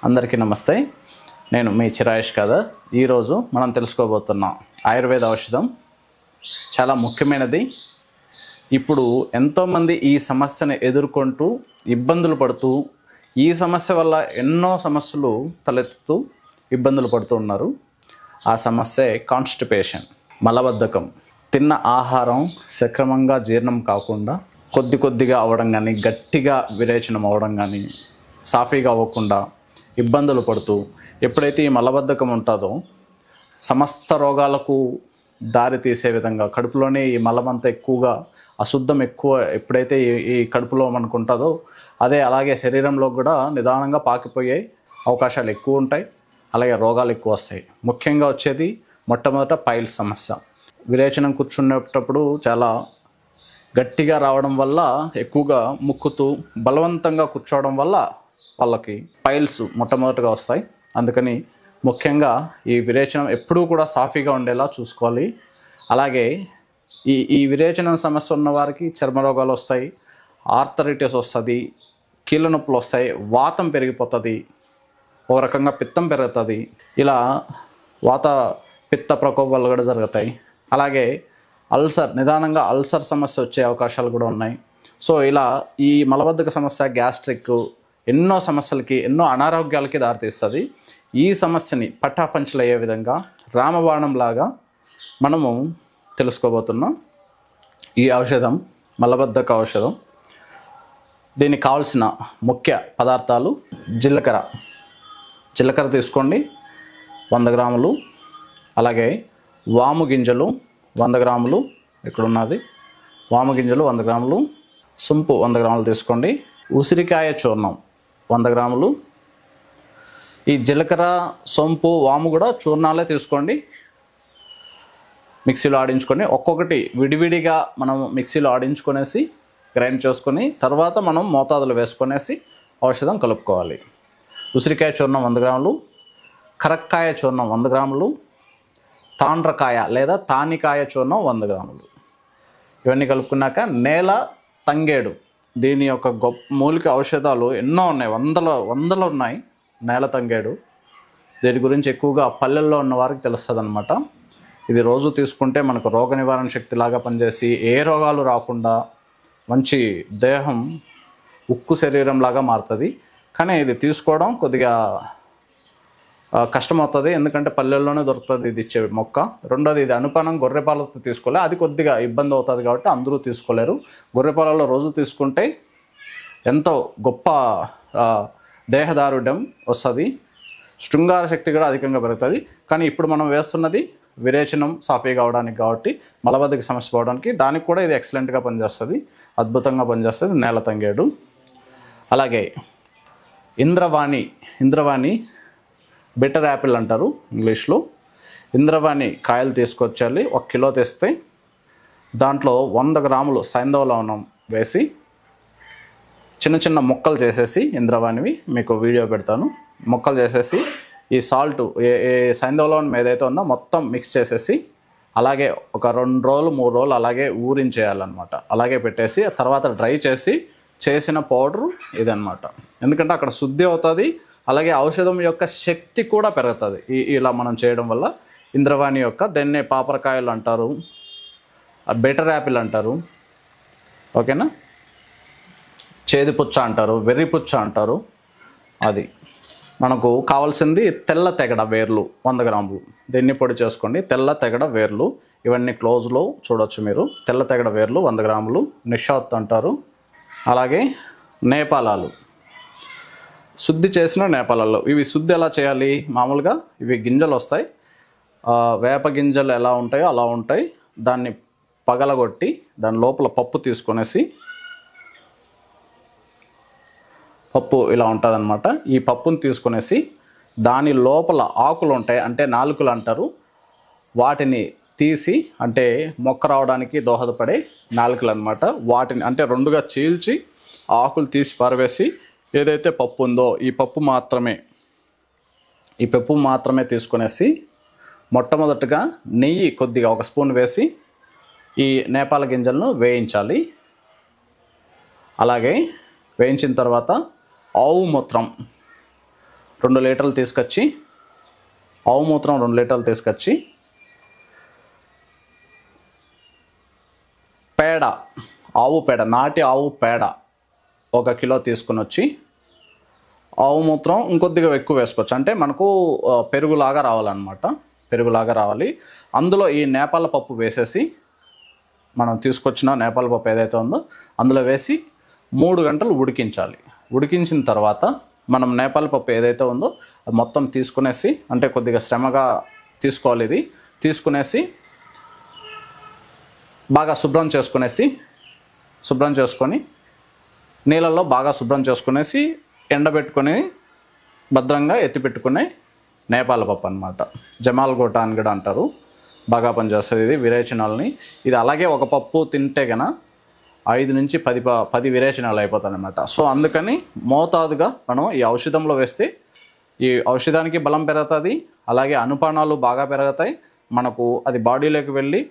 అందరికీ నమస్తే. నేను మీ చిరాయేష్ కాదర్. ఈరోజు మనం తెలుసుకోబోతున్నాం ఆయుర్వేద ఔషధం చాలా ముఖ్యమైనది. ఇప్పుడు ఎంతోమంది ఈ సమస్యను ఎదుర్కొంటూ ఇబ్బందులు పడుతూ ఈ సమస్య వల్ల ఎన్నో సమస్యలు తలెత్తుతూ ఇబ్బందులు పడుతూ ఉన్నారు. ఆ సమస్యే కాన్స్టిపేషన్, మలబద్ధకం. తిన్న ఆహారం సక్రమంగా జీర్ణం కాకుండా కొద్దిగా అవ్వడం కానీ, గట్టిగా విరేచనం అవ్వడం కానీ, సాఫీగా అవ్వకుండా ఇబ్బందులు పడుతూ ఎప్పుడైతే ఈ మలబద్ధకం ఉంటుందో సమస్త రోగాలకు దారి తీసే విధంగా కడుపులోనే ఈ మలమంతా ఎక్కువగా అశుద్ధం ఎక్కువ ఎప్పుడైతే ఈ కడుపులో మనకు ఉంటుందో అదే అలాగే శరీరంలో కూడా నిదానంగా పాకిపోయే అవకాశాలు ఎక్కువ ఉంటాయి. అలాగే రోగాలు ఎక్కువ వస్తాయి. ముఖ్యంగా వచ్చేది మొట్టమొదట పైల్స్ సమస్య. విరేచనం కూర్చునేటప్పుడు చాలా గట్టిగా రావడం వల్ల ఎక్కువగా ముక్కుతూ బలవంతంగా కూర్చోవడం వల్ల వాళ్ళకి పైల్స్ మొట్టమొదటిగా వస్తాయి. అందుకని ముఖ్యంగా ఈ విరేచనం ఎప్పుడూ కూడా సాఫీగా ఉండేలా చూసుకోవాలి. అలాగే ఈ విరేచనం సమస్య ఉన్న వారికి చర్మ రోగాలు వస్తాయి, ఆర్థరైటిస్ వస్తుంది, కీళ్ళ నొప్పులు వస్తాయి, వాతం పెరిగిపోతుంది, ఒక రకంగా పిత్తం పెరుగుతుంది. ఇలా వాత పిత్త ప్రకోపాలు కూడా జరుగుతాయి. అలాగే అల్సర్, నిదానంగా అల్సర్ సమస్య వచ్చే అవకాశాలు కూడా ఉన్నాయి. సో ఇలా ఈ మలబద్ధక సమస్య, గ్యాస్ట్రిక్ ఎన్నో సమస్యలకి, ఎన్నో అనారోగ్యాలకి దారితీస్తుంది. ఈ సమస్యని పట్టాపంచలయ్యే విధంగా రామబాణం లాగా మనము తెలుసుకోబోతున్నాం. ఈ ఔషధం మలబద్ధక ఔషధం. దీనికి కావాల్సిన ముఖ్య పదార్థాలు జీలకర్ర తీసుకోండి 100 గ్రాములు. అలాగే వాము గింజలు 100 గ్రాములు. ఇక్కడున్నది వాము గింజలు 100 గ్రాములు. సొంపు 100 గ్రాములు తీసుకోండి. ఉసిరికాయ చూర్ణం 100 గ్రాములు. ఈ జీలకర్ర, సొంపు, వాము కూడా చూర్ణాలే తీసుకోండి. మిక్సీలో ఆడించుకొని ఒక్కొక్కటి విడివిడిగా మనం మిక్సీలో ఆడించుకొనేసి గ్రైండ్ చేసుకొని తర్వాత మనం మోతాదులు వేసుకొనేసి ఔషధం కలుపుకోవాలి. ఉసిరికాయ చూర్ణం 100 గ్రాములు, కరక్కాయ చూర్ణం 100 గ్రాములు, తాండ్రకాయ లేదా తానికాయ చూర్ణం 100 గ్రాములు. ఇవన్నీ కలుపుకున్నాక నేల తంగేడు, దీని యొక్క మూలిక ఔషధాలు ఎన్నో ఉన్నాయి, వందలు ఉన్నాయి. నేల తంగేడు దీని గురించి ఎక్కువగా పల్లెల్లో ఉన్న వారికి తెలుస్తుంది అనమాట. ఇది రోజు తీసుకుంటే మనకు రోగ నివారణ శక్తి లాగా పనిచేసి ఏ రోగాలు రాకుండా మంచి దేహం, ఉక్కు శరీరం లాగా మారుతుంది. కానీ ఇది తీసుకోవడం కొద్దిగా కష్టమవుతుంది, ఎందుకంటే పల్లెల్లోనే దొరుకుతుంది ఇది ఇచ్చే మొక్క. రెండోది, ఇది అనుపానం గొర్రెపాలతో తీసుకోలే, అది కొద్దిగా ఇబ్బంది అవుతుంది కాబట్టి అందరూ తీసుకోలేరు. గొర్రెపాలలో రోజు తీసుకుంటే ఎంతో గొప్ప దేహదారుఢ్యం వస్తుంది, శృంగార శక్తి కూడా అధికంగా పెరుగుతుంది. కానీ ఇప్పుడు మనం వేస్తున్నది విరేచనం సాఫీగా అవడానికి కాబట్టి, మలబద్ధక సమస్య పోవడానికి, దానికి కూడా ఇది ఎక్సలెంట్గా పనిచేస్తుంది, అద్భుతంగా పనిచేస్తుంది నేల తంగేడు. అలాగే ఇంద్రవాణి బిటర్ యాపిల్ అంటారు ఇంగ్లీష్లో. ఇంద్రవాణి కాయలు తీసుకొచ్చాలి. 1 కిలో తెస్తే దాంట్లో 100 గ్రాములు సైంధవ లవణం వేసి చిన్న చిన్న ముక్కలు చేసేసి, ఇంద్రవాణివి మీకు వీడియో పెడతాను, ముక్కలు చేసేసి ఈ సాల్ట్ ఏ సైంధవ లవణం ఏదైతే ఉందో మొత్తం మిక్స్ చేసేసి అలాగే ఒక 2 రోజులు 3 రోజులు అలాగే ఊరించేయాలన్నమాట. అలాగే పెట్టేసి ఆ తర్వాత డ్రై చేసి చేసిన పౌడరు ఇదన్నమాట. ఎందుకంటే అక్కడ శుద్ధి అవుతుంది, అలాగే ఔషధం యొక్క శక్తి కూడా పెరుగుతుంది ఇలా మనం చేయడం వల్ల. ఇంద్రవాణి యొక్క దాన్ని పాపరకాయలు అంటారు, బెటర్ యాపిల్ అంటారు, ఓకేనా, చేదిపుచ్చ అంటారు, వెర్రిపుచ్చ అంటారు. అది మనకు కావాల్సింది తెల్ల తెగడ వేర్లు 100 గ్రాములు. దీన్ని పొడి చేసుకోండి. తెల్ల తెగడ వేర్లు ఇవన్నీ క్లోజ్లో చూడొచ్చు మీరు. తెల్ల తెగడ వేర్లు 100 గ్రాములు. నిషాత్ అంటారు. అలాగే నేపాలాలు, శుద్ధి చేసిన నేపాలాలు. ఇవి శుద్ధి ఎలా చేయాలి? మామూలుగా ఇవి గింజలు వస్తాయి, వేప గింజలు ఎలా ఉంటాయో అలా ఉంటాయి. దాన్ని పగలగొట్టి దాని లోపల పప్పు తీసుకొనేసి, పప్పు ఇలా ఉంటుంది అనమాట. ఈ పప్పును తీసుకొనేసి దాని లోపల ఆకులు ఉంటాయి, అంటే నాలుకలు అంటారు, వాటిని తీసి, అంటే మొక్క రావడానికి దోహదపడే నాలుకలు అనమాట. వాటిని అంటే 2గా చీల్చి ఆకులు తీసి పారవేసి ఏదైతే పప్పు ఉందో ఈ పప్పు మాత్రమే తీసుకొనేసి మొట్టమొదటిగా నెయ్యి కొద్దిగా 1 స్పూన్ వేసి ఈ నేపాల గింజలను వేయించాలి. అలాగే వేయించిన తర్వాత ఆవు మూత్రం 2 లీటర్లు తీసుకొచ్చి, ఆవు మూత్రం 2 లీటర్లు తీసుకొచ్చి, పేడ, ఆవు పేడ, నాటి ఆవు పేడ 1 కిలో తీసుకుని వచ్చి, ఆవు మూత్రం ఇంకొద్దిగా ఎక్కువ వేసుకోవచ్చు, అంటే మనకు పెరుగులాగా రావాలన్నమాట, పెరుగులాగా రావాలి. అందులో ఈ నేపాల పప్పు వేసేసి, మనం తీసుకొచ్చిన నేపాల పప్పు ఏదైతే ఉందో అందులో వేసి 3 గంటలు ఉడికించాలి. ఉడికించిన తర్వాత మనం నేపాల పప్పు ఏదైతే ఉందో అది మొత్తం తీసుకునేసి, అంటే కొద్దిగా శ్రమగా తీసుకోవాలి, ఇది తీసుకునేసి బాగా శుభ్రం చేసుకొని నీళ్ళల్లో బాగా శుభ్రం చేసుకునేసి ఎండబెట్టుకొని భద్రంగా ఎత్తిపెట్టుకునే నేపాల పప్పు అనమాట. జమాల్ గోటా అని కూడా అంటారు. బాగా పనిచేస్తుంది ఇది విరేచనాలని. ఇది అలాగే ఒక పప్పు తింటే గన 5 నుంచి 10 విరేచనాలు అయిపోతాయి అన్నమాట. సో అందుకని మోతాదుగా మనం ఈ ఔషధంలో వేస్తే ఈ ఔషధానికి బలం పెరుగుతుంది, అలాగే అనుపానాలు బాగా పెరుగుతాయి, మనకు అది బాడీలోకి వెళ్ళి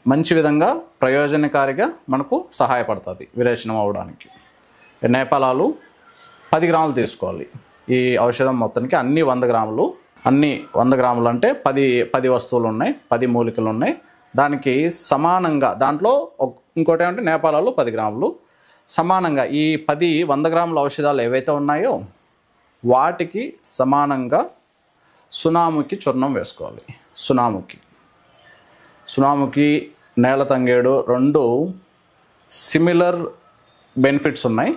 మంచి విధంగా ప్రయోజనకారిగా మనకు సహాయపడుతుంది విరేచనం అవ్వడానికి. నేపాలాలు 10 గ్రాములు తీసుకోవాలి. ఈ ఔషధం మొత్తానికి అన్ని 100 గ్రాములు, అన్ని 100 గ్రాములు అంటే 10 వస్తువులు ఉన్నాయి, 10 మూలికలు ఉన్నాయి. దానికి సమానంగా దాంట్లో ఇంకోటి ఏమంటే నేపాలాలు 10 గ్రాములు సమానంగా ఈ 100 గ్రాముల ఔషధాలు ఏవైతే ఉన్నాయో వాటికి సమానంగా సునాముకి చూర్ణం వేసుకోవాలి. సునాముకి నేల తంగేడు 2 సిమిలర్ బెనిఫిట్స్ ఉన్నాయి,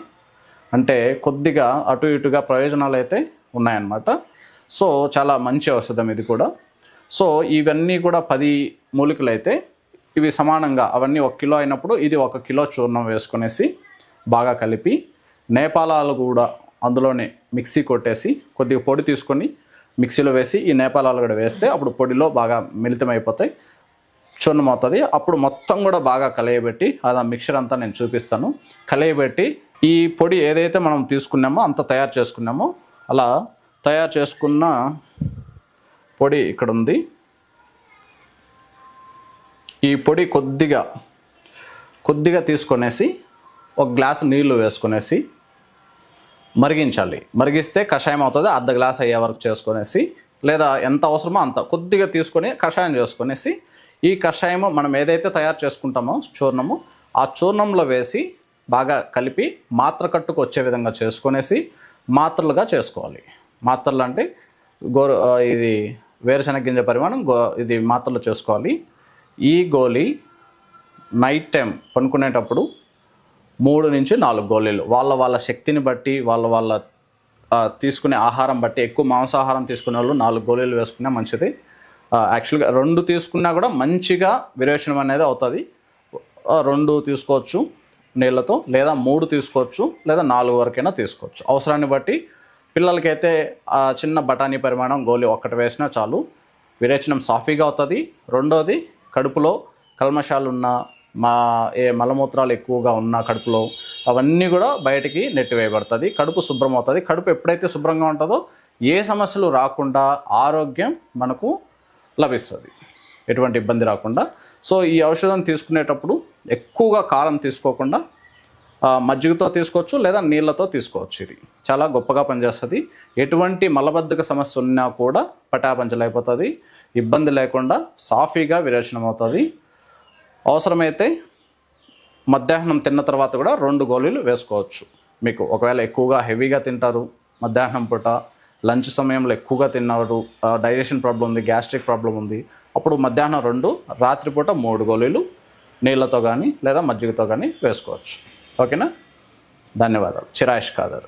అంటే కొద్దిగా అటు ఇటుగా ప్రయోజనాలు అయితే ఉన్నాయన్నమాట. సో చాలా మంచి ఔషధం ఇది కూడా. సో ఇవన్నీ కూడా 10 మూలికలు అయితే ఇవి సమానంగా అవన్నీ 1 కిలో అయినప్పుడు ఇది 1 కిలో చూర్ణం వేసుకునేసి బాగా కలిపి, నేపాలాలు కూడా అందులోనే మిక్సీ కొట్టేసి కొద్దిగా పొడి తీసుకొని మిక్సీలో వేసి ఈ నేపాలాలు కూడా వేస్తే అప్పుడు పొడిలో బాగా మిళితమైపోతాయి, చూర్ణం అవుతుంది. అప్పుడు మొత్తం కూడా బాగా కలయబెట్టి, అది మిక్చర్ అంతా నేను చూపిస్తాను, కలయబెట్టి ఈ పొడి ఏదైతే మనం తీసుకున్నామో అంత తయారు చేసుకున్నామో అలా తయారు చేసుకున్న పొడి ఇక్కడ ఉంది. ఈ పొడి కొద్దిగా తీసుకొనేసి 1 గ్లాసు నీళ్లు వేసుకునేసి మరిగించాలి. మరిగిస్తే కషాయం అవుతుంది. 1/2 గ్లాస్ అయ్యే వరకు చేసుకునేసి, లేదా ఎంత అవసరమో అంత కొద్దిగా తీసుకొని కషాయం చేసుకునేసి, ఈ కషాయం మనం ఏదైతే తయారు చేసుకుంటామో చూర్ణము ఆ చూర్ణంలో వేసి బాగా కలిపి మాత్ర కట్టుకు వచ్చే విధంగా చేసుకునేసి మాత్రలుగా చేసుకోవాలి. మాత్రలు అంటే ఇది వేరుశనగ గింజ పరిమాణం ఇది మాత్రలు చేసుకోవాలి. ఈ గోళీ నైట్ టైం పనుకునేటప్పుడు 3 నుంచి 4 గోళీలు వాళ్ళ శక్తిని బట్టి వాళ్ళ తీసుకునే ఆహారం బట్టి, ఎక్కువ మాంసాహారం తీసుకునే వాళ్ళు 4 గోళీలు వేసుకునే మంచిది. యాక్చువల్గా 2 తీసుకున్నా కూడా మంచిగా విరేచనం అనేది అవుతుంది. 2 తీసుకోవచ్చు నీళ్ళతో, లేదా 3 తీసుకోవచ్చు, లేదా 4 వరకైనా తీసుకోవచ్చు అవసరాన్ని బట్టి. పిల్లలకైతే చిన్న బఠానీ పరిమాణం గోళీ 1 వేసినా చాలు, విరేచనం సాఫీగా అవుతుంది. రెండోది కడుపులో కల్మషాలున్న మలమూత్రాలు ఎక్కువగా ఉన్న కడుపులో అవన్నీ కూడా బయటికి నెట్టివేయబడుతుంది, కడుపు శుభ్రం అవుతుంది. కడుపు ఎప్పుడైతే శుభ్రంగా ఉంటుందో ఏ సమస్యలు రాకుండా ఆరోగ్యం మనకు లభిస్తుంది, ఎటువంటి ఇబ్బంది రాకుండా. సో ఈ ఔషధం తీసుకునేటప్పుడు ఎక్కువగా కారం తీసుకోకుండా మజ్జిగతో తీసుకోవచ్చు, లేదా నీళ్ళతో తీసుకోవచ్చు. ఇది చాలా గొప్పగా పనిచేస్తుంది. ఎటువంటి మలబద్ధక సమస్య ఉన్నా కూడా పటాపంచలైపోతుంది, ఇబ్బంది లేకుండా సాఫీగా విరేచనం అవుతుంది. అవసరమైతే మధ్యాహ్నం తిన్న తర్వాత కూడా 2 గోళీలు వేసుకోవచ్చు. మీకు ఒకవేళ ఎక్కువగా హెవీగా తింటారు, మధ్యాహ్నం పూట లంచ్ సమయంలో ఎక్కువగా తిన్నారు, డైజెషన్ ప్రాబ్లం ఉంది, గ్యాస్ట్రిక్ ప్రాబ్లం ఉంది, అప్పుడు మధ్యాహ్నం 2, రాత్రిపూట 3 గోళీలు నీళ్ళతో కానీ లేదా మజ్జిగతో కానీ వేసుకోవచ్చు. ఓకేనా? ధన్యవాదాలు. చిరాయిష్ ఖాదర్.